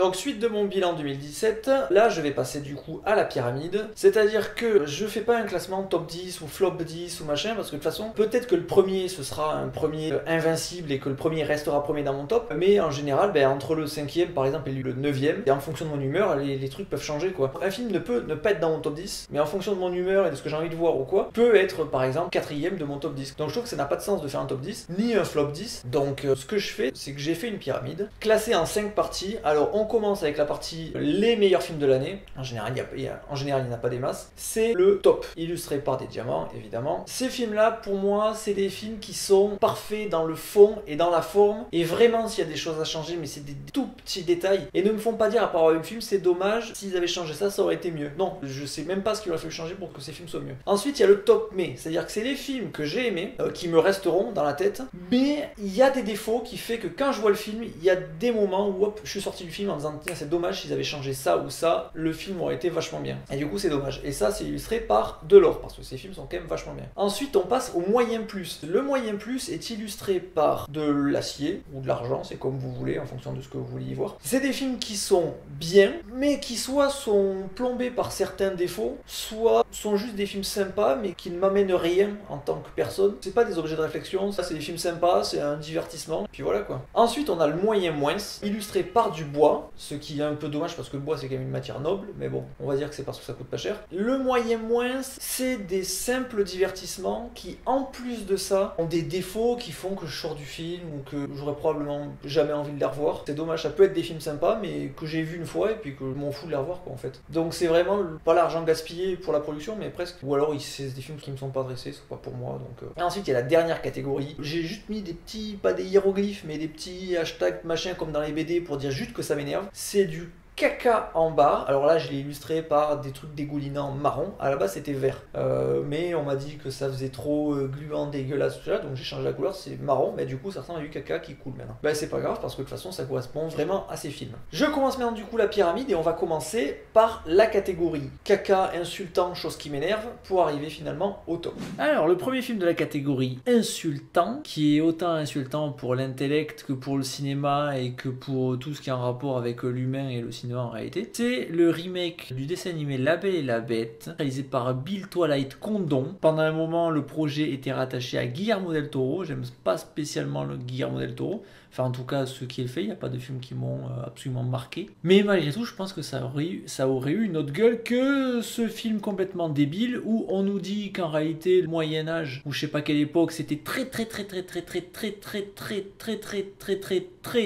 Donc suite de mon bilan 2017, là je vais passer du coup à la pyramide, c'est-à-dire que je fais pas un classement top 10 ou flop 10 ou machin, parce que de toute façon, peut-être que le premier ce sera un premier invincible et que le premier restera premier dans mon top, mais en général, entre le 5e par exemple et le 9e, et en fonction de mon humeur, les trucs peuvent changer quoi. Un film ne peut ne pas être dans mon top 10, mais en fonction de mon humeur et de ce que j'ai envie de voir ou quoi, peut être par exemple 4e de mon top 10. Donc je trouve que ça n'a pas de sens de faire un top 10, ni un flop 10. Donc ce que je fais, c'est que j'ai fait une pyramide, classée en 5 parties. Alors on commence avec la partie les meilleurs films de l'année. En général, il n'y en a pas des masses. C'est le top, illustré par des diamants, évidemment. Ces films-là, pour moi, c'est des films qui sont parfaits dans le fond et dans la forme. Et vraiment, s'il y a des choses à changer, mais c'est des tout petits détails. Et ne me font pas dire, à part un film, c'est dommage, s'ils avaient changé ça, ça aurait été mieux. Non, je sais même pas ce qu'il aurait fallu changer pour que ces films soient mieux. Ensuite, il y a le top mais, c'est-à-dire que c'est les films que j'ai aimés, qui me resteront dans la tête, mais il y a des défauts qui fait que quand je vois le film, il y a des moments où hop, je suis sorti du film en disant tiens, c'est dommage s'ils avaient changé ça ou ça, le film aurait été vachement bien. Et du coup, c'est dommage. Et ça, c'est illustré par Delors, parce que ces films sont quand même vachement bien. Ensuite, on passe au moyen plus. Le moyen plus est illustré par de l'acier ou de l'argent, c'est comme vous voulez, en fonction de ce que vous voulez y voir. C'est des films qui sont bien, mais qui soit sont plombés par certains défauts, soit sont juste des films sympas, mais qui ne m'amènent rien en tant que personne. C'est pas des objets de réflexion, ça c'est des films sympas, c'est un divertissement, puis voilà quoi. Ensuite, on a le moyen moins, illustré par du bois, ce qui est un peu dommage parce que le bois c'est quand même une matière noble, mais bon, on va dire que c'est parce que ça coûte pas cher. Le moyen moins, c'est des simples divertissements qui, en plus de ça, ont des défauts qui font que je sors du film ou que j'aurais probablement jamais envie de les revoir. C'est dommage, ça peut être des films sympas, mais que j'ai vu une fois et puis que je m'en fous de les revoir quoi en fait. Donc c'est vraiment pas l'argent gaspillé pour la production, mais presque. Ou alors c'est des films qui me sont pas adressés, c'est pas pour moi. Donc Et ensuite il y a la dernière catégorie. J'ai juste mis des petits, pas des hiéroglyphes, mais des petits hashtags machin comme dans les BD pour dire juste que ça m'énerve. C'est du caca en bas. Alors là, je l'ai illustré par des trucs dégoulinants marron. À la base, c'était vert. Mais on m'a dit que ça faisait trop gluant, dégueulasse, tout ça. Donc j'ai changé la couleur, c'est marron. Mais du coup, ça ressemble à du caca qui coule maintenant. C'est pas grave parce que de toute façon, ça correspond vraiment à ces films. Je commence maintenant du coup la pyramide et on va commencer par la catégorie caca, insultant, chose qui m'énerve, pour arriver finalement au top. Alors, le premier film de la catégorie insultant, qui est autant insultant pour l'intellect que pour le cinéma et que pour tout ce qui est en rapport avec l'humain et le cinéma en réalité, c'est le remake du dessin animé La Belle et la Bête, réalisé par Bill Twilight Condon. Pendant un moment, le projet était rattaché à Guillermo del Toro. J'aime pas spécialement le Guillermo del Toro. Enfin, en tout cas, ce qu'il fait, il n'y a pas de films qui m'ont absolument marqué. Mais malgré tout, je pense que ça aurait eu une autre gueule que ce film complètement débile où on nous dit qu'en réalité, le Moyen-Âge, ou je sais pas quelle époque, c'était très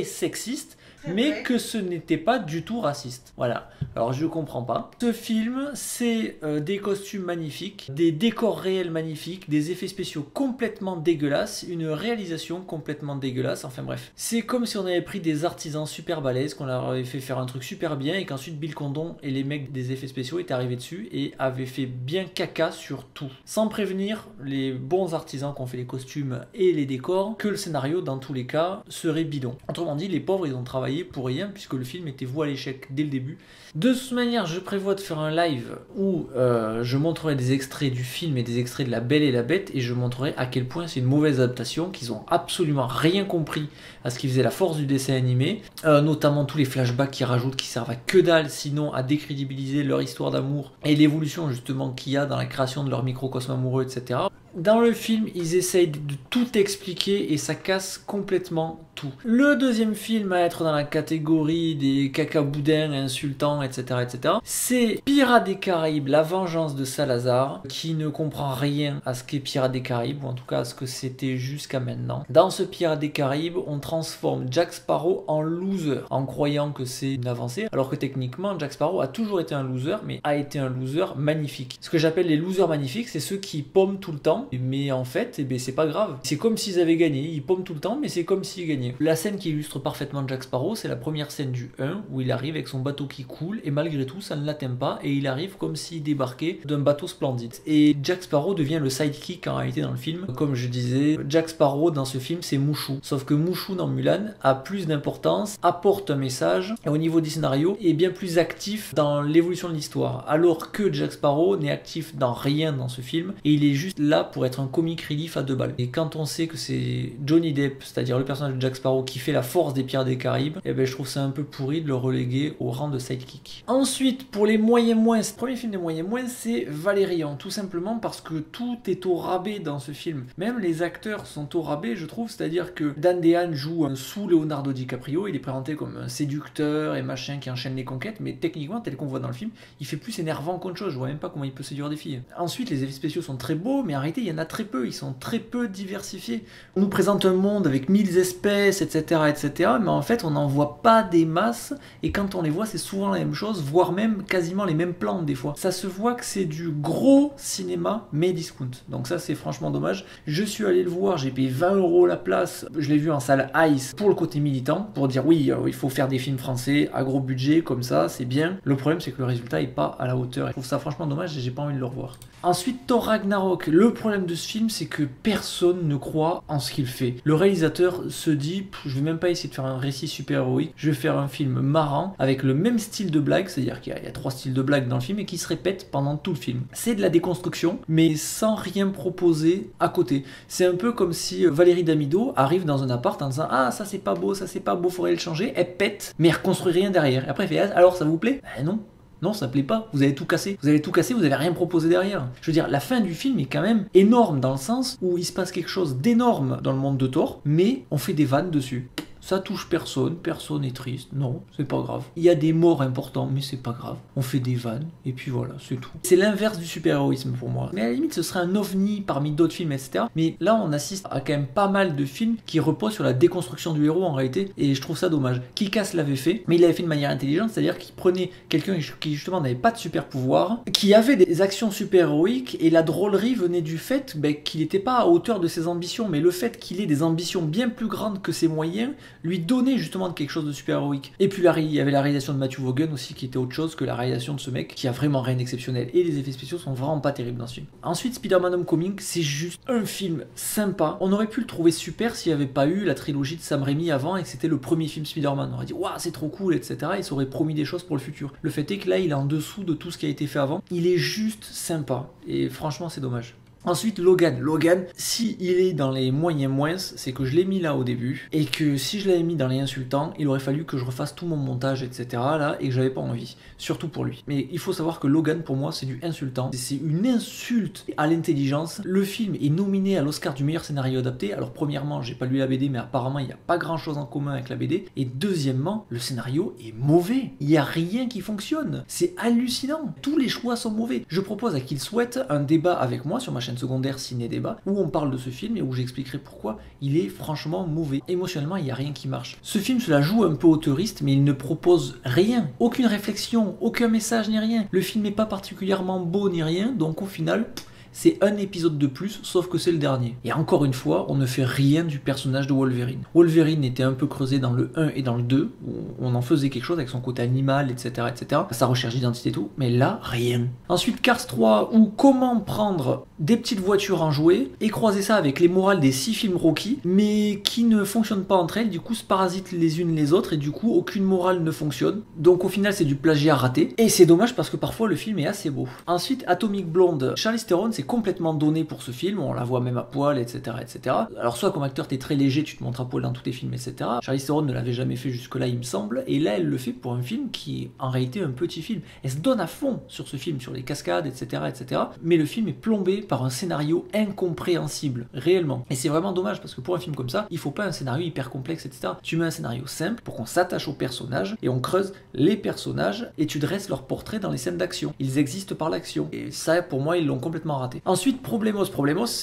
sexiste. Mais que ce n'était pas du tout raciste. Voilà. Alors je comprends pas. Ce film, c'est des costumes magnifiques, des décors réels magnifiques, des effets spéciaux complètement dégueulasses, une réalisation complètement dégueulasse, enfin bref. C'est comme si on avait pris des artisans super balèzes, qu'on leur avait fait faire un truc super bien et qu'ensuite Bill Condon et les mecs des effets spéciaux étaient arrivés dessus et avaient fait bien caca sur tout. Sans prévenir les bons artisans qui ont fait les costumes et les décors que le scénario, dans tous les cas, serait bidon. Autrement dit, les pauvres, ils ont travaillé pour rien puisque le film était voué à l'échec dès le début. De toute manière, je prévois de faire un live où je montrerai des extraits du film et des extraits de La Belle et la Bête et je montrerai à quel point c'est une mauvaise adaptation, qu'ils ont absolument rien compris à ce qui faisait la force du dessin animé, notamment tous les flashbacks qu'ils rajoutent qui servent à que dalle, sinon à décrédibiliser leur histoire d'amour et l'évolution justement qu'il y a dans la création de leur microcosme amoureux, etc. Dans le film, ils essayent de tout expliquer et ça casse complètement tout. Le deuxième film à être dans la catégorie des caca-boudins insultants, etc., etc., c'est Pirates des Caraïbes, la vengeance de Salazar, qui ne comprend rien à ce qu'est Pirates des Caraïbes, ou en tout cas à ce que c'était jusqu'à maintenant. Dans ce Pirates des Caraïbes, on transforme Jack Sparrow en loser, en croyant que c'est une avancée, alors que techniquement, Jack Sparrow a toujours été un loser, mais a été un loser magnifique. Ce que j'appelle les losers magnifiques, c'est ceux qui paument tout le temps, mais en fait, c'est pas grave. C'est comme s'ils avaient gagné, ils paument tout le temps, mais c'est comme s'ils gagnaient. La scène qui illustre parfaitement Jack Sparrow, c'est la première scène du 1, où il arrive avec son bateau qui coule, et malgré tout, ça ne l'atteint pas, et il arrive comme s'il débarquait d'un bateau splendide. Et Jack Sparrow devient le sidekick en réalité dans le film. Comme je disais, Jack Sparrow dans ce film, c'est Mouchou. Sauf que Mouchou dans Mulan a plus d'importance, apporte un message, et au niveau du scénario, est bien plus actif dans l'évolution de l'histoire. Alors que Jack Sparrow n'est actif dans rien dans ce film, et il est juste là pour être un comic relief à 2 balles. Et quand on sait que c'est Johnny Depp, c'est-à-dire le personnage de Jack Sparrow, qui fait la force des Pirates des Caraïbes, et ben je trouve ça un peu pourri de le reléguer au rang de sidekick. Ensuite, pour les moyens moins, le premier film des moyens moins, c'est Valérian, tout simplement parce que tout est au rabais dans ce film. Même les acteurs sont au rabais, je trouve, c'est-à-dire que Dan DeHaan joue un sous Leonardo DiCaprio, il est présenté comme un séducteur et machin qui enchaîne les conquêtes, mais techniquement, tel qu'on voit dans le film, il fait plus énervant qu'autre chose, je vois même pas comment il peut séduire des filles. Ensuite, les effets spéciaux sont très beaux, mais en réalité, il y en a très peu, ils sont très peu diversifiés. On nous présente un monde avec 1000 espèces, etc., etc., mais en fait, on n'en voit pas des masses, et quand on les voit, c'est souvent la même chose, voire même quasiment les mêmes plans des fois. Ça se voit que c'est du gros cinéma, mais discount. Donc ça, c'est franchement dommage. Je suis allé le voir, j'ai payé 20 € la place, je l'ai vu en salle Ice pour le côté militant, pour dire oui, il faut faire des films français à gros budget, comme ça, c'est bien. Le problème, c'est que le résultat est pas à la hauteur. Je trouve ça franchement dommage et j'ai pas envie de le revoir. Ensuite, Thor Ragnarok. Le problème de ce film, c'est que personne ne croit en ce qu'il fait. Le réalisateur se dit, je vais même pas essayer de faire un récit super-héroïque, je vais faire un film marrant, avec le même style de blague, c'est-à-dire qu'il y a 3 styles de blague dans le film et qui se répètent pendant tout le film. C'est de la déconstruction, mais sans rien proposer à côté. C'est un peu comme si Valérie Damido arrive dans un appart en disant ah ça c'est pas beau, faudrait le changer, elle pète, mais elle reconstruit rien derrière. Et après elle fait ah, alors ça vous plaît? Ben non. Non, ça plaît pas, vous avez tout cassé. Vous avez rien proposé derrière. Je veux dire, la fin du film est quand même énorme dans le sens où il se passe quelque chose d'énorme dans le monde de Thor, mais on fait des vannes dessus. Ça touche personne, personne est triste, non, c'est pas grave. Il y a des morts importants, mais c'est pas grave. On fait des vannes, et puis voilà, c'est tout. C'est l'inverse du super-héroïsme pour moi. Mais à la limite, ce serait un ovni parmi d'autres films, etc. Mais là, on assiste à quand même pas mal de films qui reposent sur la déconstruction du héros en réalité, et je trouve ça dommage. Kick-Ass l'avait fait, mais il l'avait fait de manière intelligente, c'est-à-dire qu'il prenait quelqu'un qui justement n'avait pas de super-pouvoir, qui avait des actions super-héroïques, et la drôlerie venait du fait qu'il n'était pas à hauteur de ses ambitions, mais le fait qu'il ait des ambitions bien plus grandes que ses moyens, lui donner justement quelque chose de super héroïque. Et puis il y avait la réalisation de Matthew Vaughn aussi qui était autre chose que la réalisation de ce mec qui a vraiment rien d'exceptionnel. Et les effets spéciaux sont vraiment pas terribles dans ce film. Ensuite, Spider-Man Homecoming, c'est juste un film sympa. On aurait pu le trouver super s'il n'y avait pas eu la trilogie de Sam Raimi avant et que c'était le premier film Spider-Man. On aurait dit waouh, c'est trop cool, etc. Et ça aurait promis des choses pour le futur. Le fait est que là, il est en dessous de tout ce qui a été fait avant. Il est juste sympa. Et franchement, c'est dommage. Ensuite, Logan. Logan, si il est dans les moyens moins, c'est que je l'ai mis là au début, et que si je l'avais mis dans les insultants, il aurait fallu que je refasse tout mon montage, etc. là, et que j'avais pas envie. Surtout pour lui. Mais il faut savoir que Logan, pour moi, c'est du insultant. C'est une insulte à l'intelligence. Le film est nominé à l'Oscar du meilleur scénario adapté. Alors, premièrement, j'ai pas lu la BD, mais apparemment, il n'y a pas grand chose en commun avec la BD. Et deuxièmement, le scénario est mauvais. Il n'y a rien qui fonctionne. C'est hallucinant. Tous les choix sont mauvais. Je propose à qu'il souhaite un débat avec moi sur ma chaîne secondaire Ciné Débat où on parle de ce film et où j'expliquerai pourquoi il est franchement mauvais. Émotionnellement, il n'y a rien qui marche. Ce film se la joue un peu auteuriste, mais il ne propose rien. Aucune réflexion, aucun message ni rien. Le film n'est pas particulièrement beau ni rien, donc au final, c'est un épisode de plus, sauf que c'est le dernier. Et encore une fois, on ne fait rien du personnage de Wolverine. Wolverine était un peu creusé dans le 1 et dans le 2, où on en faisait quelque chose avec son côté animal, etc., etc. Sa recherche d'identité et tout, mais là, rien. Ensuite, Cars 3, ou comment prendre des petites voitures en jouet et croiser ça avec les morales des 6 films Rocky, mais qui ne fonctionnent pas entre elles, du coup se parasitent les unes les autres, et du coup aucune morale ne fonctionne. Donc au final, c'est du plagiat raté, et c'est dommage parce que parfois le film est assez beau. Ensuite, Atomic Blonde. Charlize Theron, c'est complètement donné pour ce film, on la voit même à poil, etc., etc. Alors soit comme acteur t'es très léger, tu te montres à poil dans tous tes films, etc. Charlize Theron ne l'avait jamais fait jusque-là, il me semble, et là elle le fait pour un film qui est en réalité un petit film. Elle se donne à fond sur ce film, sur les cascades, etc., etc. Mais le film est plombé par un scénario incompréhensible, réellement. Et c'est vraiment dommage parce que pour un film comme ça, il faut pas un scénario hyper complexe, etc. Tu mets un scénario simple pour qu'on s'attache aux personnages et on creuse les personnages et tu dresses leur portrait dans les scènes d'action. Ils existent par l'action. Et ça, pour moi, ils l'ont complètement raté. Ensuite, Problemos,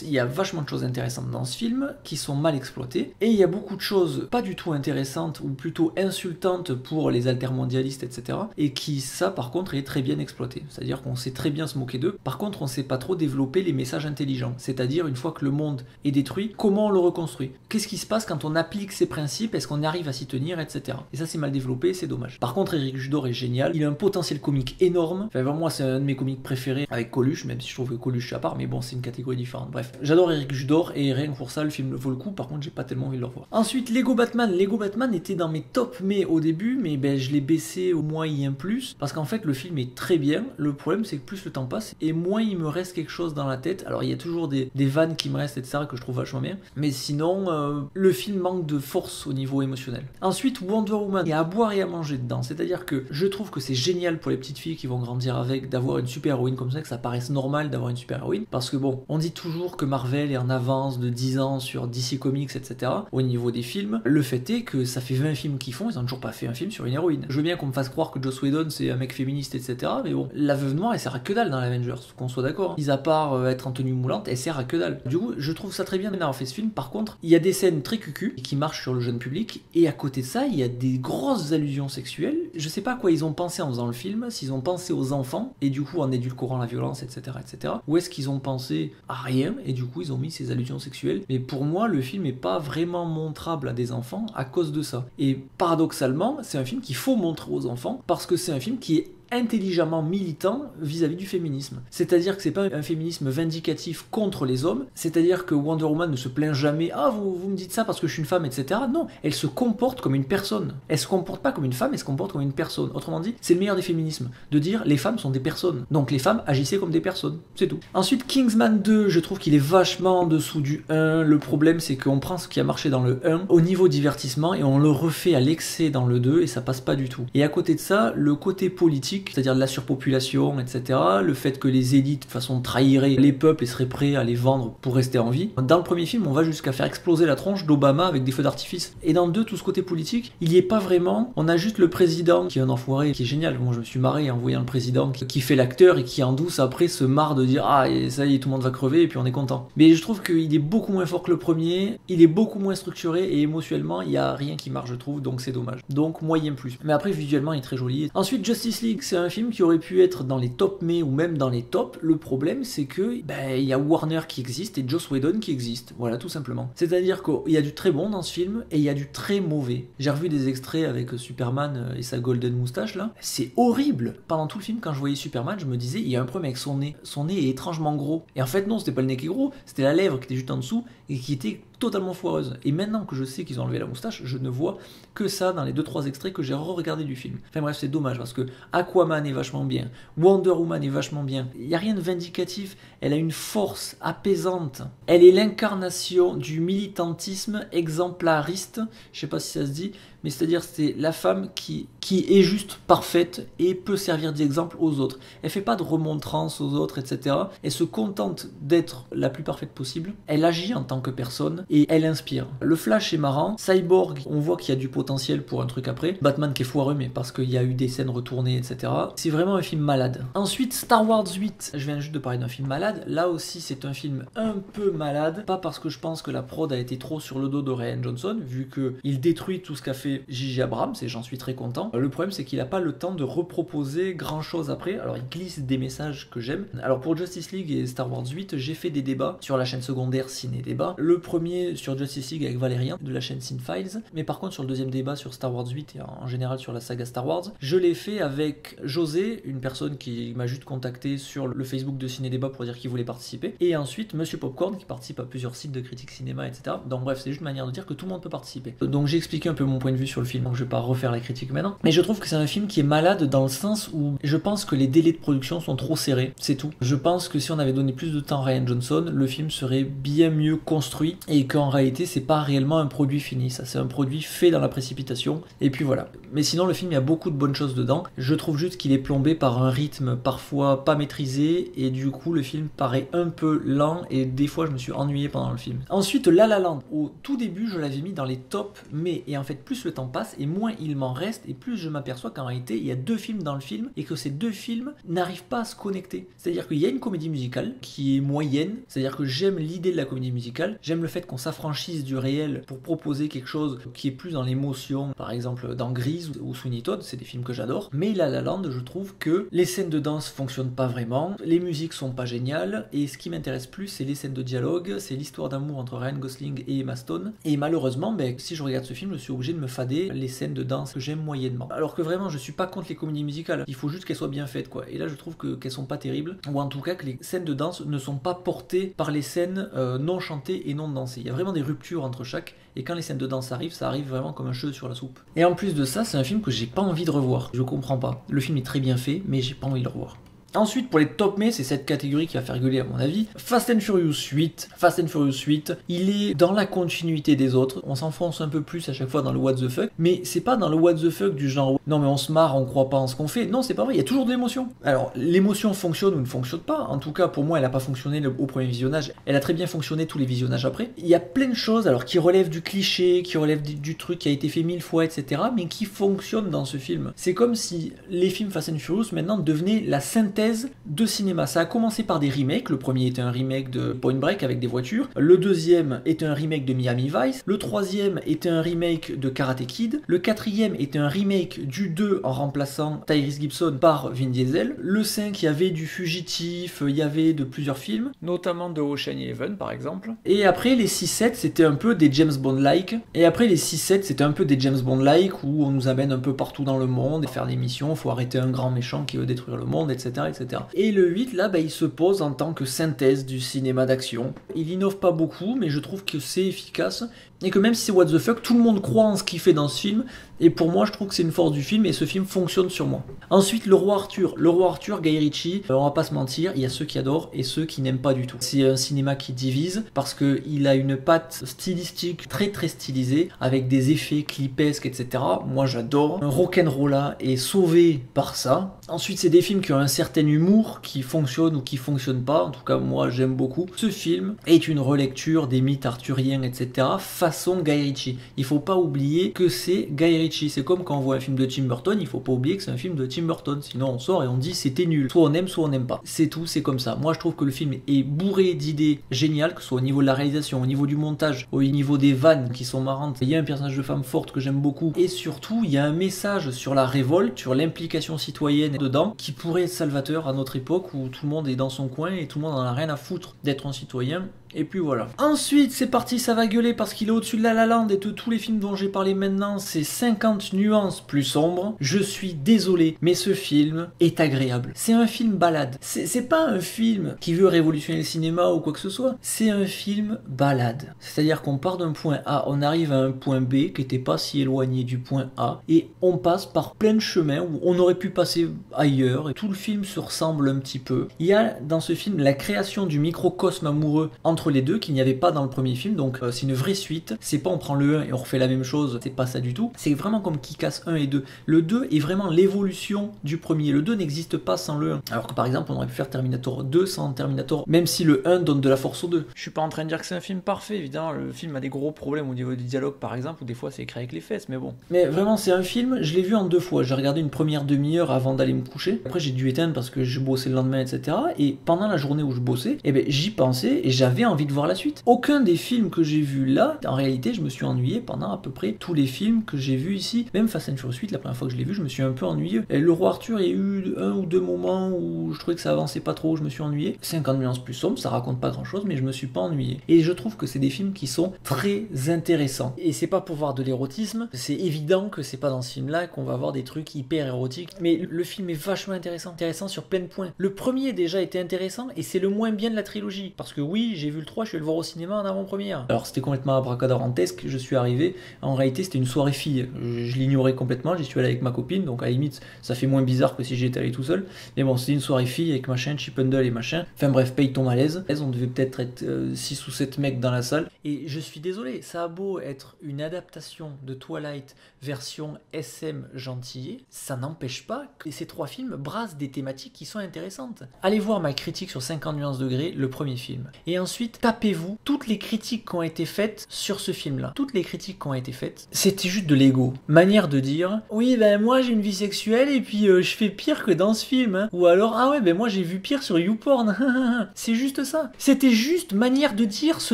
il y a vachement de choses intéressantes dans ce film qui sont mal exploitées et il y a beaucoup de choses pas du tout intéressantes ou plutôt insultantes pour les altermondialistes, etc. et qui, ça, par contre, est très bien exploité. C'est-à-dire qu'on sait très bien se moquer d'eux. Par contre, on sait pas trop développer les messages intelligents. C'est-à-dire, une fois que le monde est détruit, comment on le reconstruit? Qu'est-ce qui se passe quand on applique ces principes? Est-ce qu'on arrive à s'y tenir, etc. Et ça, c'est mal développé, c'est dommage. Par contre, Eric Judor est génial. Il a un potentiel comique énorme. Enfin, moi, c'est un de mes comiques préférés avec Coluche, même si je trouve que Coluche a part, mais bon, c'est une catégorie différente. Bref, j'adore Eric Judor et rien que pour ça, le film vaut le coup. Par contre, j'ai pas tellement envie de le revoir. Ensuite, Lego Batman. Lego Batman était dans mes top mais au début, mais ben, je l'ai baissé au moyen plus parce qu'en fait, le film est très bien. Le problème, c'est que plus le temps passe et moins il me reste quelque chose dans la tête. Alors, il y a toujours des vannes qui me restent, etc., que je trouve vachement bien. Mais sinon, le film manque de force au niveau émotionnel. Ensuite, Wonder Woman, il y a à boire et à manger dedans. C'est-à-dire que je trouve que c'est génial pour les petites filles qui vont grandir avec d'avoir une super héroïne comme ça, que ça paraisse normal d'avoir une super héroïne. Parce que bon, on dit toujours que Marvel est en avance de 10 ans sur DC Comics, etc. Au niveau des films, le fait est que ça fait 20 films qu'ils font, ils n'ont toujours pas fait un film sur une héroïne. Je veux bien qu'on me fasse croire que Joss Whedon c'est un mec féministe, etc. Mais bon, la Veuve Noire, elle sert à que dalle dans l'Avengers, qu'on soit d'accord. Mis à part être en tenue moulante, elle sert à que dalle. Du coup, je trouve ça très bien d'avoir fait ce film. Par contre, il y a des scènes très cucu qui marchent sur le jeune public, et à côté de ça, il y a des grosses allusions sexuelles. Je sais pas à quoi ils ont pensé en faisant le film, s'ils ont pensé aux enfants, et du coup en édulcorant la violence, etc., etc. Ou est-ce qu'ils ont pensé à rien, et du coup ils ont mis ces allusions sexuelles. Mais pour moi, le film est pas vraiment montrable à des enfants à cause de ça. Et paradoxalement, c'est un film qu'il faut montrer aux enfants, parce que c'est un film qui est intelligemment militant vis-à-vis du féminisme. C'est-à-dire que c'est pas un féminisme vindicatif contre les hommes, c'est-à-dire que Wonder Woman ne se plaint jamais « Ah, vous me dites ça parce que je suis une femme, etc. » Non, elle se comporte comme une personne. Elle se comporte pas comme une femme, elle se comporte comme une personne. Autrement dit, c'est le meilleur des féminismes, de dire « Les femmes sont des personnes. Donc les femmes agissez comme des personnes. » C'est tout. Ensuite, Kingsman 2, je trouve qu'il est vachement en dessous du 1. Le problème, c'est qu'on prend ce qui a marché dans le 1 au niveau divertissement et on le refait à l'excès dans le 2 et ça passe pas du tout. Et à côté de ça, le côté politique, c'est-à-dire de la surpopulation, etc. Le fait que les élites, de façon, trahiraient les peuples et seraient prêts à les vendre pour rester en vie. Dans le premier film, on va jusqu'à faire exploser la tronche d'Obama avec des feux d'artifice. Et dans le 2, tout ce côté politique, il y est pas vraiment. On a juste le président qui est un enfoiré, qui est génial. Moi, je me suis marré en voyant le président qui fait l'acteur et qui en douce après se marre de dire ah et ça y est, tout le monde va crever et puis on est content. Mais je trouve qu'il est beaucoup moins fort que le premier, il est beaucoup moins structuré et émotionnellement, il y a rien qui marche, je trouve, donc c'est dommage. Donc moyen plus. Mais après, visuellement, il est très joli. Ensuite, Justice League, c'est un film qui aurait pu être dans les top mais ou même dans les tops. Le problème, c'est que il y a Warner qui existe et Joss Whedon qui existe. Voilà, tout simplement. C'est-à-dire qu'il y a du très bon dans ce film et il y a du très mauvais. J'ai revu des extraits avec Superman et sa golden moustache là. C'est horrible. Pendant tout le film, quand je voyais Superman, je me disais, il y a un problème avec son nez. Son nez est étrangement gros. Et en fait, non, c'était pas le nez qui est gros, c'était la lèvre qui était juste en dessous et qui était totalement foireuse. Et maintenant que je sais qu'ils ont enlevé la moustache, je ne vois que ça dans les 2-3 extraits que j'ai re-regardé du film. Enfin bref, c'est dommage parce que Aquaman est vachement bien, Wonder Woman est vachement bien. Il n'y a rien de vindicatif, elle a une force apaisante. Elle est l'incarnation du militantisme exemplariste, je sais pas si ça se dit, mais c'est-à-dire c'est la femme qui est juste parfaite et peut servir d'exemple aux autres. Elle fait pas de remontrance aux autres, etc. Elle se contente d'être la plus parfaite possible. Elle agit en tant que personne et elle inspire. Le Flash est marrant. Cyborg, on voit qu'il y a du potentiel pour un truc après. Batman qui est foireux, mais parce qu'il y a eu des scènes retournées, etc. C'est vraiment un film malade. Ensuite, Star Wars 8. Je viens juste de parler d'un film malade. Là aussi, c'est un film un peu malade. Pas parce que je pense que la prod a été trop sur le dos de Rian Johnson, vu qu'il détruit tout ce qu'a fait J.J. Abrams, et j'en suis très content. Le problème, c'est qu'il n'a pas le temps de reproposer grand chose après. Alors, il glisse des messages que j'aime. Alors, pour Justice League et Star Wars 8, j'ai fait des débats sur la chaîne secondaire Ciné Débat. Le premier sur Justice League avec Valérien de la chaîne Cinefiles, mais par contre, sur le deuxième débat sur Star Wars 8 et en général sur la saga Star Wars, je l'ai fait avec José, une personne qui m'a juste contacté sur le Facebook de Ciné Débat pour dire qu'il voulait participer, et ensuite Monsieur Popcorn qui participe à plusieurs sites de critique cinéma, etc. Donc, bref, c'est juste une manière de dire que tout le monde peut participer. Donc, j'ai expliqué un peu mon point de vue sur le film, donc je vais pas refaire la critique maintenant. Mais je trouve que c'est un film qui est malade dans le sens où je pense que les délais de production sont trop serrés, c'est tout. Je pense que si on avait donné plus de temps à Rian Johnson, le film serait bien mieux construit et qu'en réalité c'est pas réellement un produit fini, ça c'est un produit fait dans la précipitation et puis voilà. Mais sinon le film il y a beaucoup de bonnes choses dedans, je trouve juste qu'il est plombé par un rythme parfois pas maîtrisé et du coup le film paraît un peu lent et des fois je me suis ennuyé pendant le film. Ensuite La La Land, au tout début je l'avais mis dans les tops mais et en fait plus le temps passe et moins il m'en reste et plus je m'aperçois qu'en réalité il y a deux films dans le film et que ces deux films n'arrivent pas à se connecter. C'est-à-dire qu'il y a une comédie musicale qui est moyenne, c'est-à-dire que j'aime l'idée de la comédie musicale, j'aime le fait qu'on s'affranchisse du réel pour proposer quelque chose qui est plus dans l'émotion, par exemple dans Grease ou Sweeney Todd, c'est des films que j'adore, mais La La Land je trouve que les scènes de danse fonctionnent pas vraiment, les musiques sont pas géniales et ce qui m'intéresse plus c'est les scènes de dialogue, c'est l'histoire d'amour entre Ryan Gosling et Emma Stone et malheureusement si je regarde ce film je suis obligé de me fadées, les scènes de danse que j'aime moyennement. Alors que vraiment, je suis pas contre les comédies musicales, il faut juste qu'elles soient bien faites, quoi. Et là, je trouve qu'elles sont pas terribles, ou en tout cas que les scènes de danse ne sont pas portées par les scènes non chantées et non dansées. Il y a vraiment des ruptures entre chaque, et quand les scènes de danse arrivent, ça arrive vraiment comme un cheveu sur la soupe. Et en plus de ça, c'est un film que j'ai pas envie de revoir. Je comprends pas. Le film est très bien fait, mais j'ai pas envie de le revoir. Ensuite, pour les top mais, c'est cette catégorie qui va faire gueuler à mon avis. Fast and Furious 8. Fast and Furious 8, il est dans la continuité des autres. On s'enfonce un peu plus à chaque fois dans le what the fuck, mais c'est pas dans le what the fuck du genre non mais on se marre, on croit pas en ce qu'on fait. Non, c'est pas vrai, il y a toujours de l'émotion. Alors, l'émotion fonctionne ou ne fonctionne pas. En tout cas, pour moi, elle a pas fonctionné au premier visionnage. Elle a très bien fonctionné tous les visionnages après. Il y a plein de choses alors qui relèvent du cliché, qui relèvent du truc qui a été fait 1000 fois, etc. mais qui fonctionnent dans ce film. C'est comme si les films Fast and Furious maintenant devenaient la synthèse de cinéma. Ça a commencé par des remakes. Le premier était un remake de Point Break avec des voitures. Le deuxième était un remake de Miami Vice. Le troisième était un remake de Karate Kid. Le quatrième était un remake du 2 en remplaçant Tyrese Gibson par Vin Diesel. Le 5, il y avait du Fugitif, il y avait de plusieurs films, notamment de Ocean Eleven par exemple. Et après les 6-7, c'était un peu des James Bond-like. Et après les 6-7, c'était un peu des James Bond-like où on nous amène un peu partout dans le monde et faire des missions, faut arrêter un grand méchant qui veut détruire le monde, etc. etc. Et le 8, là, il se pose en tant que synthèse du cinéma d'action. Il innove pas beaucoup, mais je trouve que c'est efficace. Et que même si c'est what the fuck, tout le monde croit en ce qu'il fait dans ce film. Et pour moi, je trouve que c'est une force du film et ce film fonctionne sur moi. Ensuite, Le Roi Arthur. Le Roi Arthur, Guy Ritchie, on va pas se mentir, il y a ceux qui adorent et ceux qui n'aiment pas du tout. C'est un cinéma qui divise parce qu'il a une patte stylistique très très stylisée avec des effets clipesques, etc. Moi, j'adore. Un rock'n'rolla est sauvé par ça. Ensuite, c'est des films qui ont un certain humour qui fonctionne ou qui fonctionne pas. En tout cas, moi, j'aime beaucoup. Ce film est une relecture des mythes arthuriens, etc. façon Guy Ritchie. Il faut pas oublier que c'est Guy Ritchie. C'est comme quand on voit un film de Tim Burton, il faut pas oublier que c'est un film de Tim Burton. Sinon, on sort et on dit c'était nul. Soit on aime, soit on n'aime pas. C'est tout, c'est comme ça. Moi, je trouve que le film est bourré d'idées géniales, que ce soit au niveau de la réalisation, au niveau du montage, au niveau des vannes qui sont marrantes. Il y a un personnage de femme forte que j'aime beaucoup. Et surtout, il y a un message sur la révolte, sur l'implication citoyenne dedans, qui pourrait être salvateur à notre époque où tout le monde est dans son coin et tout le monde en a rien à foutre d'être un citoyen. Et puis voilà. Ensuite, c'est parti, ça va gueuler parce qu'il est au-dessus de La La Land et de tous les films dont j'ai parlé maintenant, c'est 50 nuances plus sombres. Je suis désolé, mais ce film est agréable. C'est un film balade. C'est pas un film qui veut révolutionner le cinéma ou quoi que ce soit. C'est un film balade. C'est-à-dire qu'on part d'un point A, on arrive à un point B qui était pas si éloigné du point A et on passe par plein de chemins où on aurait pu passer ailleurs et tout le film se ressemble un petit peu. Il y a dans ce film la création du microcosme amoureux entre les deux qu'il n'y avait pas dans le premier film, donc c'est une vraie suite. C'est pas on prend le 1 et on refait la même chose, c'est pas ça du tout. C'est vraiment comme Kick-Ass 1 et 2. Le 2 est vraiment l'évolution du premier. Le 2 n'existe pas sans le 1. Alors que par exemple on aurait pu faire Terminator 2 sans Terminator, même si le 1 donne de la force au 2. Je suis pas en train de dire que c'est un film parfait, évidemment le film a des gros problèmes au niveau du dialogue par exemple, ou des fois c'est écrit avec les fesses, mais bon. Mais vraiment c'est un film, je l'ai vu en 2 fois. J'ai regardé une première demi-heure avant d'aller me coucher. Après j'ai dû éteindre parce que je bossais le lendemain, etc. Et pendant la journée où je bossais, j'y pensais et j'avais envie de voir la suite. Aucun des films que j'ai vus là, en réalité, je me suis ennuyé pendant à peu près tous les films que j'ai vus ici. Même Fast and Furious 8, la première fois que je l'ai vu, je me suis un peu ennuyé. Et Le Roi Arthur, il y a eu 1 ou 2 moments où je trouvais que ça avançait pas trop, où je me suis ennuyé. 50 nuances plus sombres, ça raconte pas grand chose, mais je me suis pas ennuyé. Et je trouve que c'est des films qui sont très intéressants. Et c'est pas pour voir de l'érotisme, c'est évident que c'est pas dans ce film-là qu'on va voir des trucs hyper érotiques. Mais le film est vachement intéressant sur plein de points. Le premier déjà était intéressant et c'est le moins bien de la trilogie. Parce que oui, j'ai vu le 3, je suis allé le voir au cinéma en avant-première. Alors c'était complètement abracadabrantesque, je suis arrivé, en réalité c'était une soirée fille, je l'ignorais complètement, j'y suis allé avec ma copine, donc à la limite ça fait moins bizarre que si j'étais allé tout seul, mais bon c'était une soirée fille avec machin, Chipundle et machin, enfin bref, paye ton malaise, on devait peut-être être 6 ou 7 mecs dans la salle, et je suis désolé, ça a beau être une adaptation de Twilight version SM gentillet, ça n'empêche pas que ces 3 films brassent des thématiques qui sont intéressantes. Allez voir ma critique sur 50 nuances degrés, le premier film, et ensuite tapez-vous toutes les critiques qui ont été faites sur ce film-là. Toutes les critiques qui ont été faites, c'était juste de l'ego. Manière de dire, oui, moi j'ai une vie sexuelle et puis je fais pire que dans ce film. Hein. Ou alors, ah ouais, moi j'ai vu pire sur YouPorn. C'est juste ça. C'était juste manière de dire, ce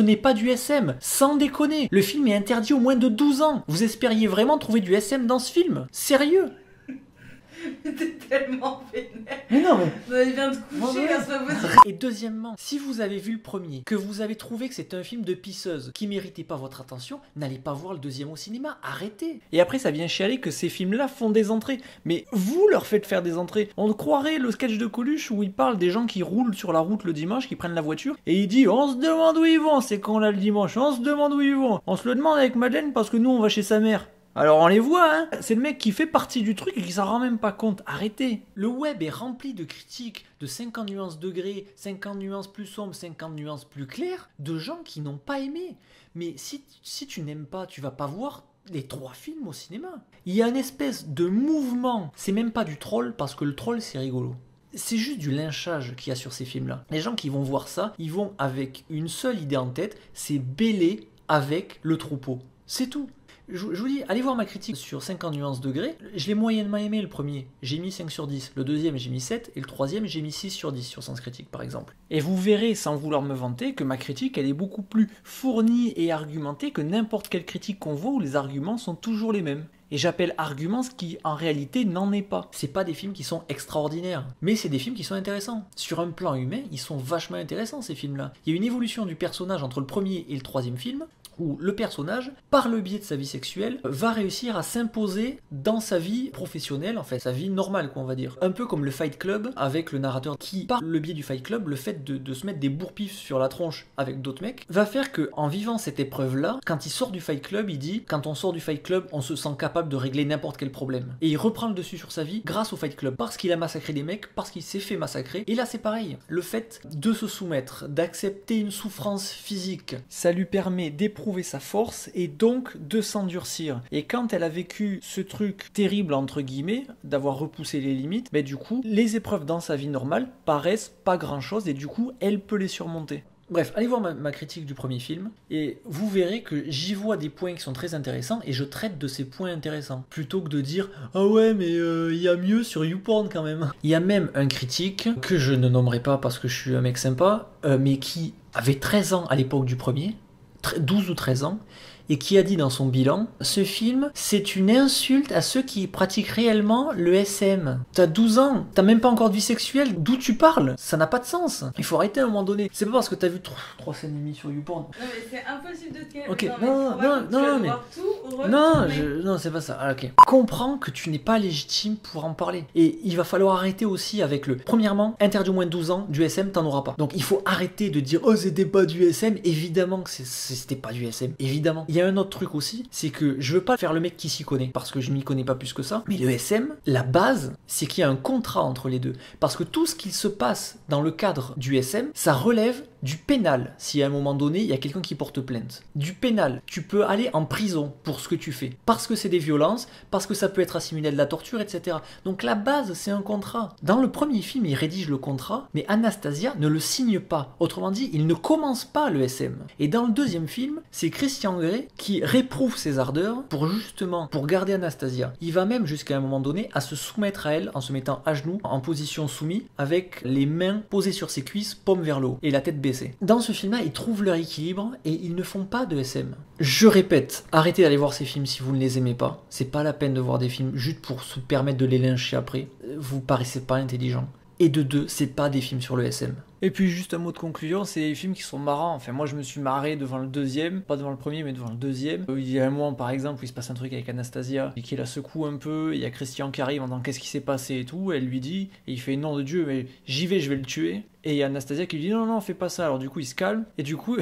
n'est pas du SM. Sans déconner. Le film est interdit aux moins de 12 ans. Vous espériez vraiment trouver du SM dans ce film? Sérieux? T'es tellement vénère. Mais non, mais... Non, il vient de coucher, là, c'est pas possible. Et deuxièmement, si vous avez vu le premier, que vous avez trouvé que c'était un film de pisseuse qui méritait pas votre attention, n'allez pas voir le deuxième au cinéma, arrêtez. Et après ça vient chialer que ces films-là font des entrées. Mais vous leur faites faire des entrées. On croirait le sketch de Coluche où il parle des gens qui roulent sur la route le dimanche, qui prennent la voiture, et il dit on se demande où ils vont, c'est quand là le dimanche, on se demande où ils vont. On se le demande avec Madeleine parce que nous on va chez sa mère. Alors on les voit, hein. C'est le mec qui fait partie du truc et qui s'en rend même pas compte. Arrêtez. Le web est rempli de critiques de 50 nuances degrés, 50 nuances plus sombres, 50 nuances plus claires, de gens qui n'ont pas aimé. Mais si tu n'aimes pas, tu vas pas voir les 3 films au cinéma. Il y a une espèce de mouvement. C'est même pas du troll, parce que le troll c'est rigolo. C'est juste du lynchage qu'il y a sur ces films-là. Les gens qui vont voir ça, ils vont avec une seule idée en tête, c'est bêler avec le troupeau. C'est tout. Je vous dis, allez voir ma critique sur 50 nuances degrés. Je l'ai moyennement aimé le premier. J'ai mis 5 sur 10. Le deuxième, j'ai mis 7. Et le troisième, j'ai mis 6 sur 10 sur Sens Critique, par exemple. Et vous verrez, sans vouloir me vanter, que ma critique, elle est beaucoup plus fournie et argumentée que n'importe quelle critique qu'on voit où les arguments sont toujours les mêmes. Et j'appelle arguments ce qui, en réalité, n'en est pas. C'est pas des films qui sont extraordinaires, mais c'est des films qui sont intéressants. Sur un plan humain, ils sont vachement intéressants, ces films-là. Il y a une évolution du personnage entre le premier et le troisième film, où le personnage, par le biais de sa vie sexuelle, va réussir à s'imposer dans sa vie professionnelle, en fait, sa vie normale, quoi, on va dire. Un peu comme le Fight Club, avec le narrateur qui, par le biais du Fight Club, le fait de se mettre des bourre-pifs sur la tronche avec d'autres mecs, va faire que, en vivant cette épreuve-là, quand il sort du Fight Club, il dit, quand on sort du Fight Club, on se sent capable de régler n'importe quel problème. Et il reprend le dessus sur sa vie grâce au Fight Club, parce qu'il a massacré des mecs, parce qu'il s'est fait massacrer. Et là, c'est pareil. Le fait de se soumettre, d'accepter une souffrance physique, ça lui permet d'éprouver sa force et donc de s'endurcir. Et quand elle a vécu ce truc terrible entre guillemets, d'avoir repoussé les limites, du coup, les épreuves dans sa vie normale paraissent pas grand chose et du coup, elle peut les surmonter. Bref, allez voir ma critique du premier film et vous verrez que j'y vois des points qui sont très intéressants et je traite de ces points intéressants plutôt que de dire ah ouais mais il y a mieux sur YouPorn quand même. Il y a même un critique que je ne nommerai pas parce que je suis un mec sympa mais qui avait 13 ans à l'époque du premier, 12 ou 13 ans, et qui a dit dans son bilan « Ce film, c'est une insulte à ceux qui pratiquent réellement le SM. T'as 12 ans, t'as même pas encore de vie sexuelle, d'où tu parles? Ça n'a pas de sens. Il faut arrêter à un moment donné. C'est pas parce que t'as vu 3 scènes et demie sur YouPorn. » Non mais c'est impossible de te calmer. Ok, non, c'est pas ça. Ah, ok. Comprends que tu n'es pas légitime pour en parler. Et il va falloir arrêter aussi avec le... Premièrement, interdit au moins de 12 ans, du SM, t'en auras pas. Donc il faut arrêter de dire « Oh, c'était pas du SM. » Évidemment que c'était pas du SM. Évidemment. Il y a un autre truc aussi, c'est que je veux pas faire le mec qui s'y connaît, parce que je m'y connais pas plus que ça, mais le SM, la base, c'est qu'il y a un contrat entre les deux. Parce que tout ce qui se passe dans le cadre du SM, ça relève du pénal, si à un moment donné, il y a quelqu'un qui porte plainte. Du pénal, tu peux aller en prison pour ce que tu fais. Parce que c'est des violences, parce que ça peut être assimilé à de la torture, etc. Donc la base, c'est un contrat. Dans le premier film, il rédige le contrat, mais Anastasia ne le signe pas. Autrement dit, il ne commence pas le SM. Et dans le deuxième film, c'est Christian Grey qui réprouve ses ardeurs pour garder Anastasia. Il va même jusqu'à un moment donné à se soumettre à elle en se mettant à genoux, en position soumise, avec les mains posées sur ses cuisses, paume vers le haut, et la tête baissée. Dans ce film-là, ils trouvent leur équilibre et ils ne font pas de SM. Je répète, arrêtez d'aller voir ces films si vous ne les aimez pas. C'est pas la peine de voir des films juste pour se permettre de les lyncher après. Vous paraissez pas intelligent. Et de deux, c'est pas des films sur le SM. Et puis juste un mot de conclusion, c'est des films qui sont marrants. Enfin moi je me suis marré devant le deuxième, pas devant le premier mais devant le deuxième. Il y a un moment par exemple où il se passe un truc avec Anastasia et qui la secoue un peu, il y a Christian qui arrive en disant qu'est-ce qui s'est passé et tout, elle lui dit, et il fait nom de Dieu mais j'y vais, je vais le tuer. Et il y a Anastasia qui lui dit non, fais pas ça. Alors du coup il se calme et du coup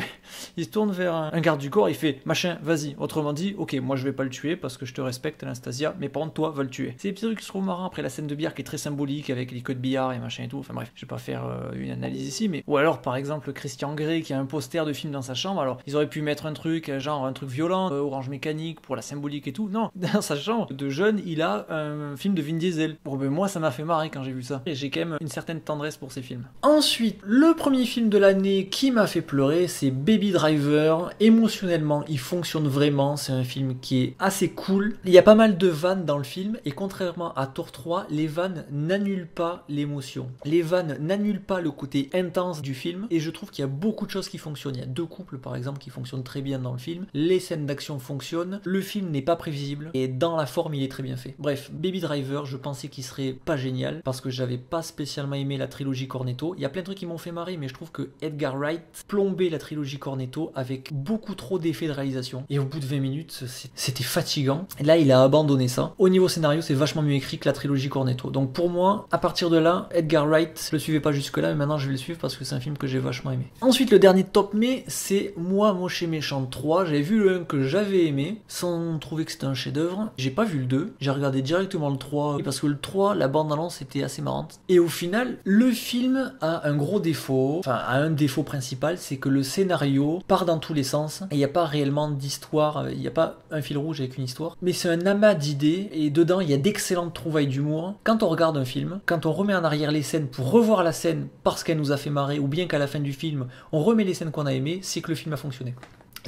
il se tourne vers un garde du corps et il fait machin, vas-y. Autrement dit, ok, moi je vais pas le tuer parce que je te respecte Anastasia, mais par contre toi va le tuer. C'est des petits trucs qui sont marrants. Après la scène de bière qui est très symbolique avec les codes billard et machin et tout. Enfin bref, je vais pas faire une analyse ici, mais ou alors par exemple Christian Grey qui a un poster de film dans sa chambre. Alors ils auraient pu mettre un truc genre un truc violent, Orange Mécanique pour la symbolique et tout. Non, dans sa chambre de jeune il a un film de Vin Diesel. Bon ben moi ça m'a fait marrer quand j'ai vu ça. Et j'ai quand même une certaine tendresse pour ces films. Ensuite Ensuite, le premier film de l'année qui m'a fait pleurer, c'est Baby Driver. Émotionnellement, il fonctionne vraiment. C'est un film qui est assez cool. Il y a pas mal de vannes dans le film et contrairement à Thor 3, les vannes n'annulent pas l'émotion. Les vannes n'annulent pas le côté intense du film et je trouve qu'il y a beaucoup de choses qui fonctionnent. Il y a 2 couples par exemple qui fonctionnent très bien dans le film. Les scènes d'action fonctionnent. Le film n'est pas prévisible et dans la forme, il est très bien fait. Bref, Baby Driver, je pensais qu'il serait pas génial parce que j'avais pas spécialement aimé la trilogie Cornetto. Il y a plein de trucs qui m'ont fait marrer, mais je trouve que Edgar Wright plombait la trilogie Cornetto avec beaucoup trop d'effets de réalisation. Et au bout de 20 minutes, c'était fatigant. Et là, il a abandonné ça. Au niveau scénario, c'est vachement mieux écrit que la trilogie Cornetto. Donc pour moi, à partir de là, Edgar Wright, je le suivais pas jusque-là, mais maintenant je vais le suivre parce que c'est un film que j'ai vachement aimé. Ensuite, le dernier top mais, c'est Moi, Moche et Méchant 3. J'avais vu le 1 que j'avais aimé, sans trouver que c'était un chef-d'œuvre. J'ai pas vu le 2. J'ai regardé directement le 3, parce que le 3, la bande-annonce était assez marrante. Et au final, le film a un gros défaut, enfin a un défaut principal, c'est que le scénario part dans tous les sens et il n'y a pas réellement d'histoire, il n'y a pas un fil rouge avec une histoire, mais c'est un amas d'idées et dedans il y a d'excellentes trouvailles d'humour. Quand on regarde un film, quand on remet en arrière les scènes pour revoir la scène parce qu'elle nous a fait marrer ou bien qu'à la fin du film on remet les scènes qu'on a aimées, c'est que le film a fonctionné.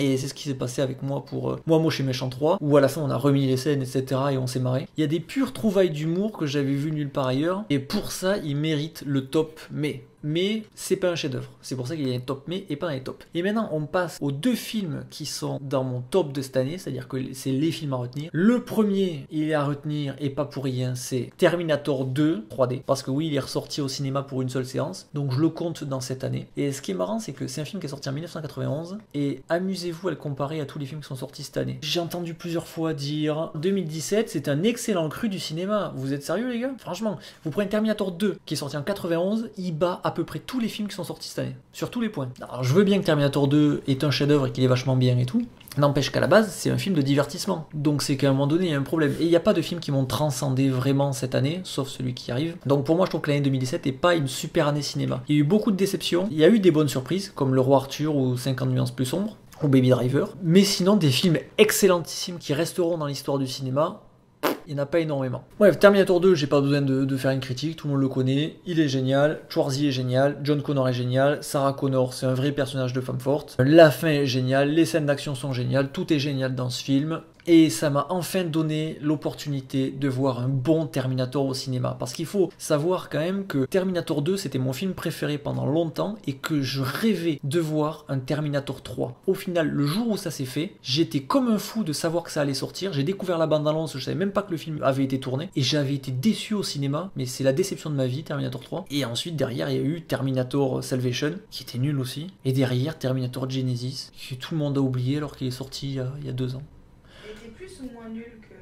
Et c'est ce qui s'est passé avec moi pour Moi, Moche et Méchant 3, où à la fin on a remis les scènes, etc. et on s'est marré. Il y a des pures trouvailles d'humour que j'avais vu nulle part ailleurs, et pour ça, il mérite le top mais c'est pas un chef-d'œuvre. C'est pour ça qu'il y a un top mais et pas un top. Et maintenant, on passe aux 2 films qui sont dans mon top de cette année, c'est-à-dire que c'est les films à retenir. Le premier, il est à retenir et pas pour rien, c'est Terminator 2 3D. Parce que oui, il est ressorti au cinéma pour une seule séance, donc je le compte dans cette année. Et ce qui est marrant, c'est que c'est un film qui est sorti en 1991 et amusez-vous à le comparer à tous les films qui sont sortis cette année. J'ai entendu plusieurs fois dire 2017, c'est un excellent cru du cinéma. Vous êtes sérieux les gars? Franchement, vous prenez Terminator 2 qui est sorti en 91, il bat à peu près tous les films qui sont sortis cette année, sur tous les points. Alors je veux bien que Terminator 2 est un chef-d'œuvre et qu'il est vachement bien et tout, n'empêche qu'à la base c'est un film de divertissement, donc c'est qu'à un moment donné il y a un problème, et il n'y a pas de films qui m'ont transcendé vraiment cette année, sauf celui qui arrive, donc pour moi je trouve que l'année 2017 n'est pas une super année cinéma. Il y a eu beaucoup de déceptions, il y a eu des bonnes surprises, comme Le Roi Arthur ou 50 nuances plus sombres, ou Baby Driver, mais sinon des films excellentissimes qui resteront dans l'histoire du cinéma, il n'y en a pas énormément. Bref, Terminator 2, j'ai pas besoin de faire une critique, tout le monde le connaît, il est génial, Schwarzy est génial, John Connor est génial, Sarah Connor c'est un vrai personnage de femme forte, la fin est géniale, les scènes d'action sont géniales, tout est génial dans ce film. Et ça m'a enfin donné l'opportunité de voir un bon Terminator au cinéma. Parce qu'il faut savoir quand même que Terminator 2, c'était mon film préféré pendant longtemps et que je rêvais de voir un Terminator 3. Au final, le jour où ça s'est fait, j'étais comme un fou de savoir que ça allait sortir. J'ai découvert la bande-annonce, je savais même pas que le film avait été tourné. Et j'avais été déçu au cinéma, mais c'est la déception de ma vie, Terminator 3. Et ensuite, derrière, il y a eu Terminator Salvation, qui était nul aussi. Et derrière, Terminator Genesis, que tout le monde a oublié alors qu'il est sorti il y a 2 ans. Plus ou moins nul que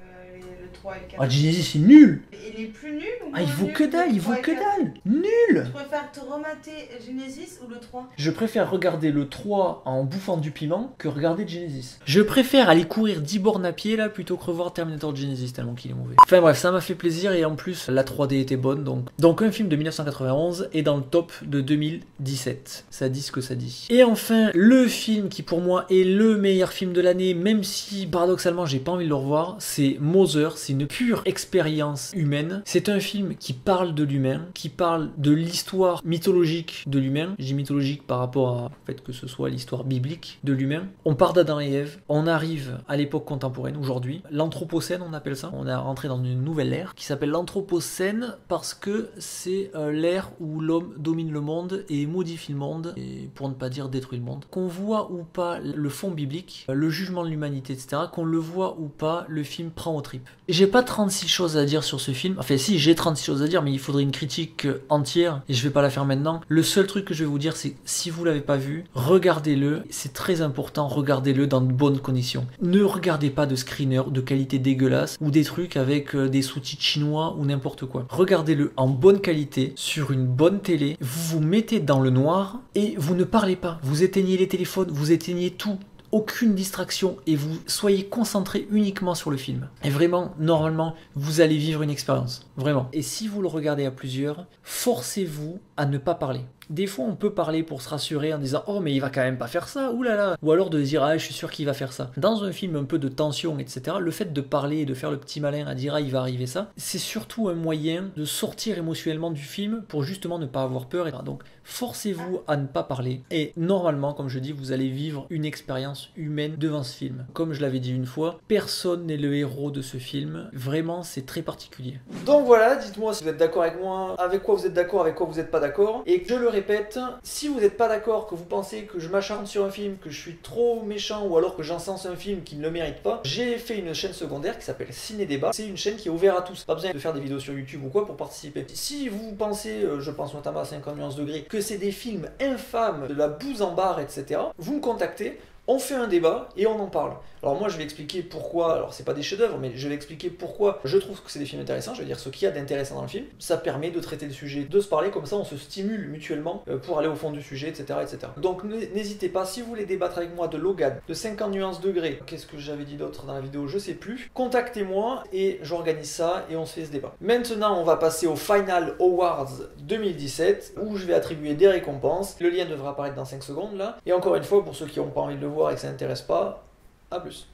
le 3 et le 4. Ah, Genesis, c'est nul! Il est plus nul ou moins Ah, il vaut nul que dalle, il vaut que dalle! Nul! Tu préfères te remater Genesis ou le 3? Je préfère regarder le 3 en bouffant du piment que regarder Genesis. Je préfère aller courir 10 bornes à pied là plutôt que revoir Terminator Genesis tellement qu'il est mauvais. Enfin bref, ça m'a fait plaisir et en plus la 3D était bonne donc un film de 1991 est dans le top de 2017. Ça dit ce que ça dit. Et enfin, le film qui pour moi est le meilleur film de l'année, même si paradoxalement j'ai pas envie de le revoir, c'est Mother. C'est une pure expérience humaine. C'est un film qui parle de l'humain, qui parle de l'histoire mythologique de l'humain. Je dis mythologique par rapport au fait que ce soit l'histoire biblique de l'humain. On part d'Adam et Ève, on arrive à l'époque contemporaine, aujourd'hui. L'Anthropocène, on appelle ça. On est rentré dans une nouvelle ère qui s'appelle l'Anthropocène parce que c'est l'ère où l'homme domine le monde et modifie le monde, et pour ne pas dire détruit le monde. Qu'on voit ou pas le fond biblique, le jugement de l'humanité, etc., qu'on le voit ou pas, le film prend aux tripes. J'ai pas 36 choses à dire sur ce film. Enfin si, j'ai 36 choses à dire, mais il faudrait une critique entière et je vais pas la faire maintenant. Le seul truc que je vais vous dire, c'est si vous l'avez pas vu, regardez-le. C'est très important, regardez-le dans de bonnes conditions. Ne regardez pas de screener de qualité dégueulasse ou des trucs avec des sous-titres chinois ou n'importe quoi. Regardez-le en bonne qualité, sur une bonne télé. Vous vous mettez dans le noir et vous ne parlez pas. Vous éteignez les téléphones, vous éteignez tout. Aucune distraction et vous soyez concentré uniquement sur le film. Et vraiment, normalement, vous allez vivre une expérience. Vraiment. Et si vous le regardez à plusieurs, forcez-vous à ne pas parler. Des fois, on peut parler pour se rassurer en disant oh mais il va quand même pas faire ça, oulala, ou alors de dire ah je suis sûr qu'il va faire ça. Dans un film un peu de tension, etc., le fait de parler et de faire le petit malin à dire ah il va arriver ça, c'est surtout un moyen de sortir émotionnellement du film pour justement ne pas avoir peur. Donc forcez-vous à ne pas parler et normalement, comme je dis, vous allez vivre une expérience humaine devant ce film. Comme je l'avais dit une fois, personne n'est le héros de ce film, vraiment c'est très particulier. Donc voilà, dites-moi si vous êtes d'accord avec moi, avec quoi vous êtes d'accord, avec quoi vous n'êtes pas d'accord. Et je le répète, si vous n'êtes pas d'accord, que vous pensez que je m'acharne sur un film, que je suis trop méchant ou alors que j'encense un film qui ne le mérite pas, j'ai fait une chaîne secondaire qui s'appelle Ciné Débat. C'est une chaîne qui est ouverte à tous. Pas besoin de faire des vidéos sur YouTube ou quoi pour participer. Si vous pensez, je pense notamment à 50 nuances degrés, que c'est des films infâmes, de la bouse en barre, etc., vous me contactez. On fait un débat et on en parle. Alors moi je vais expliquer pourquoi, alors c'est pas des chefs-d'œuvre, mais je vais expliquer pourquoi je trouve que c'est des films intéressants, je vais dire ce qu'il y a d'intéressant dans le film. Ça permet de traiter le sujet, de se parler, comme ça on se stimule mutuellement pour aller au fond du sujet, etc. etc. Donc n'hésitez pas, si vous voulez débattre avec moi de Logan, de 50 nuances degrés, qu'est-ce que j'avais dit d'autre dans la vidéo, je sais plus, contactez-moi et j'organise ça et on se fait ce débat. Maintenant on va passer au Final Awards 2017 où je vais attribuer des récompenses. Le lien devrait apparaître dans 5 secondes là. Et encore une fois, pour ceux qui n'ont pas envie de le voir et que ça n'intéresse pas, à plus.